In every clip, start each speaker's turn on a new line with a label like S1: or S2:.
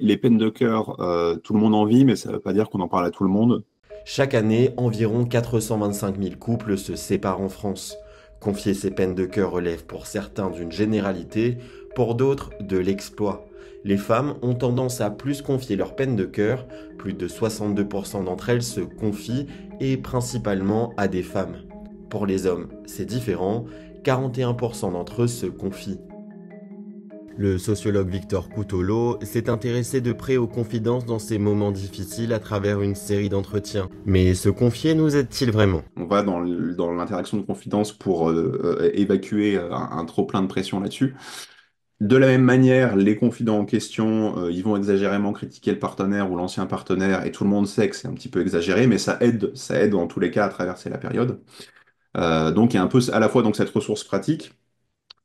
S1: Les peines de cœur, tout le monde en vit, mais ça ne veut pas dire qu'on en parle à tout le monde.
S2: Chaque année, environ 425 000 couples se séparent en France. Confier ces peines de cœur relève pour certains d'une généralité, pour d'autres de l'exploit. Les femmes ont tendance à plus confier leurs peines de cœur, plus de 62% d'entre elles se confient et principalement à des femmes. Pour les hommes, c'est différent, 41% d'entre eux se confient. Le sociologue Victor Coutolo s'est intéressé de près aux confidences dans ces moments difficiles à travers une série d'entretiens. Mais se confier nous aide-t-il vraiment?
S1: On va dans l'interaction de confidence pour évacuer un trop-plein de pression là-dessus. De la même manière, les confidents en question, ils vont exagérément critiquer le partenaire ou l'ancien partenaire, et tout le monde sait que c'est un petit peu exagéré, mais ça aide en tous les cas à traverser la période. Donc il y a un peu à la fois donc cette ressource pratique.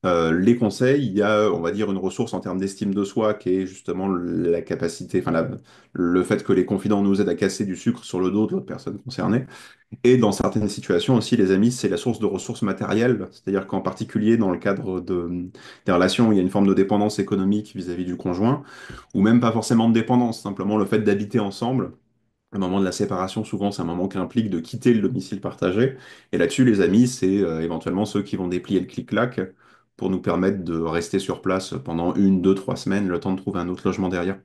S1: Les conseils, il y a, on va dire, une ressource en termes d'estime de soi qui est justement la capacité, le fait que les confidents nous aident à casser du sucre sur le dos de l'autre personne concernée. Et dans certaines situations aussi, les amis, c'est la source de ressources matérielles, c'est-à-dire qu'en particulier dans le cadre des relations où il y a une forme de dépendance économique vis-à-vis du conjoint, ou même pas forcément de dépendance, simplement le fait d'habiter ensemble. Le moment de la séparation, souvent, c'est un moment qui implique de quitter le domicile partagé. Et là-dessus, les amis, c'est éventuellement ceux qui vont déplier le clic-clac pour nous permettre de rester sur place pendant une, deux, trois semaines, le temps de trouver un autre logement derrière.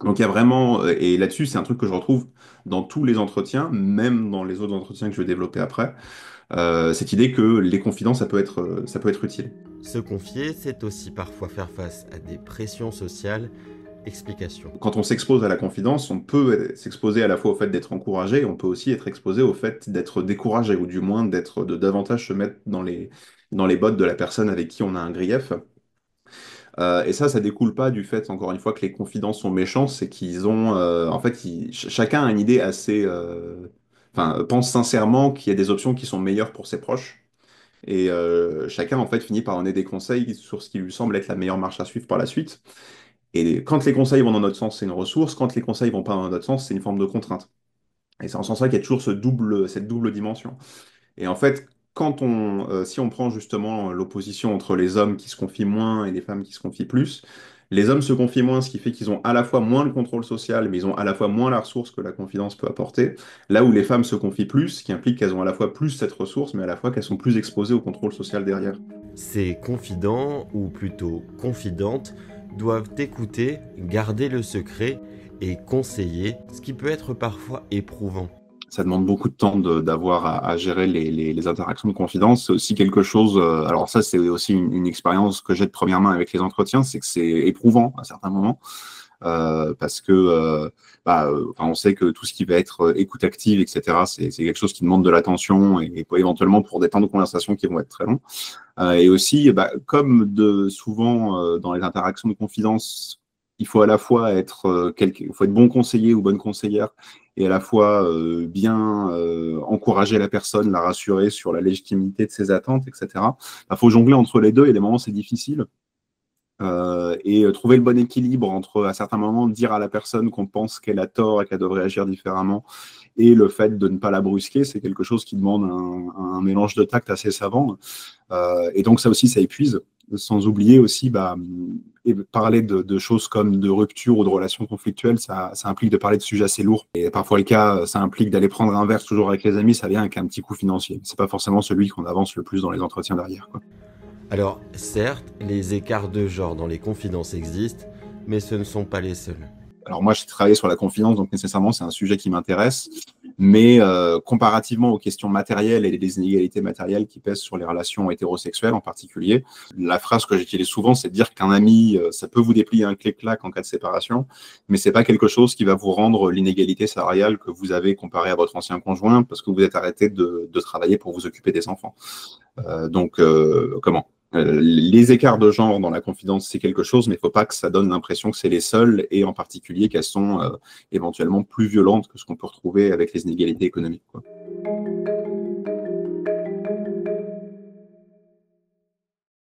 S1: Donc il y a vraiment, et là-dessus, c'est un truc que je retrouve dans tous les entretiens, même dans les autres entretiens que je vais développer après, cette idée que les confidences, ça peut être utile.
S2: Se confier, c'est aussi parfois faire face à des pressions sociales. Explication.
S1: Quand on s'expose à la confidence, on peut s'exposer à la fois au fait d'être encouragé, on peut aussi être exposé au fait d'être découragé, ou du moins de davantage se mettre dans les bottes de la personne avec qui on a un grief. Et ça découle pas du fait, encore une fois, que les confidents sont méchants, c'est qu'ils ont, en fait, chacun a une idée assez, pense sincèrement qu'il y a des options qui sont meilleures pour ses proches. Et chacun, en fait, finit par donner des conseils sur ce qui lui semble être la meilleure marche à suivre par la suite. Et quand les conseils vont dans notre sens, c'est une ressource. Quand les conseils vont pas dans notre sens, c'est une forme de contrainte. Et c'est en ce sens-là qu'il y a toujours cette double dimension. Et en fait, si on prend justement l'opposition entre les hommes qui se confient moins et les femmes qui se confient plus, les hommes se confient moins, ce qui fait qu'ils ont à la fois moins le contrôle social, mais ils ont à la fois moins la ressource que la confidence peut apporter, là où les femmes se confient plus, ce qui implique qu'elles ont à la fois plus cette ressource, mais à la fois qu'elles sont plus exposées au contrôle social derrière.
S2: Ces confidents, ou plutôt confidentes, doivent écouter, garder le secret et conseiller, ce qui peut être parfois éprouvant.
S1: Ça demande beaucoup de temps d'avoir à gérer les interactions de confidence. C'est aussi quelque chose, alors ça c'est aussi une expérience que j'ai de première main avec les entretiens, c'est que c'est éprouvant à certains moments, parce que on sait que tout ce qui va être écoute active, etc., c'est quelque chose qui demande de l'attention et éventuellement pour des temps de conversation qui vont être très longs. Et aussi, comme souvent dans les interactions de confidence, il faut à la fois il faut être bon conseiller ou bonne conseillère et à la fois bien encourager la personne, la rassurer sur la légitimité de ses attentes, etc. Il faut jongler entre les deux. Il y a des moments où c'est difficile. Trouver le bon équilibre entre, à certains moments, dire à la personne qu'on pense qu'elle a tort et qu'elle devrait agir différemment, et le fait de ne pas la brusquer, c'est quelque chose qui demande un mélange de tact assez savant. Et donc ça aussi, ça épuise. Sans oublier aussi, parler de choses comme de rupture ou de relations conflictuelles, ça implique de parler de sujets assez lourds. Et parfois le cas, ça implique d'aller prendre un verre toujours avec les amis, ça vient avec un petit coût financier. C'est pas forcément celui qu'on avance le plus dans les entretiens derrière, quoi.
S2: Alors, certes, les écarts de genre dans les confidences existent, mais ce ne sont pas les seuls.
S1: Alors moi, j'ai travaillé sur la confidence, donc nécessairement, c'est un sujet qui m'intéresse. Mais comparativement aux questions matérielles et les inégalités matérielles qui pèsent sur les relations hétérosexuelles en particulier, la phrase que j'utilise souvent, c'est de dire qu'un ami, ça peut vous déplier un clic-clac en cas de séparation, mais c'est pas quelque chose qui va vous rendre l'inégalité salariale que vous avez comparée à votre ancien conjoint parce que vous êtes arrêté de travailler pour vous occuper des enfants. Les écarts de genre dans la confidence, c'est quelque chose, mais il ne faut pas que ça donne l'impression que c'est les seuls, et en particulier qu'elles sont éventuellement plus violentes que ce qu'on peut retrouver avec les inégalités économiques, quoi.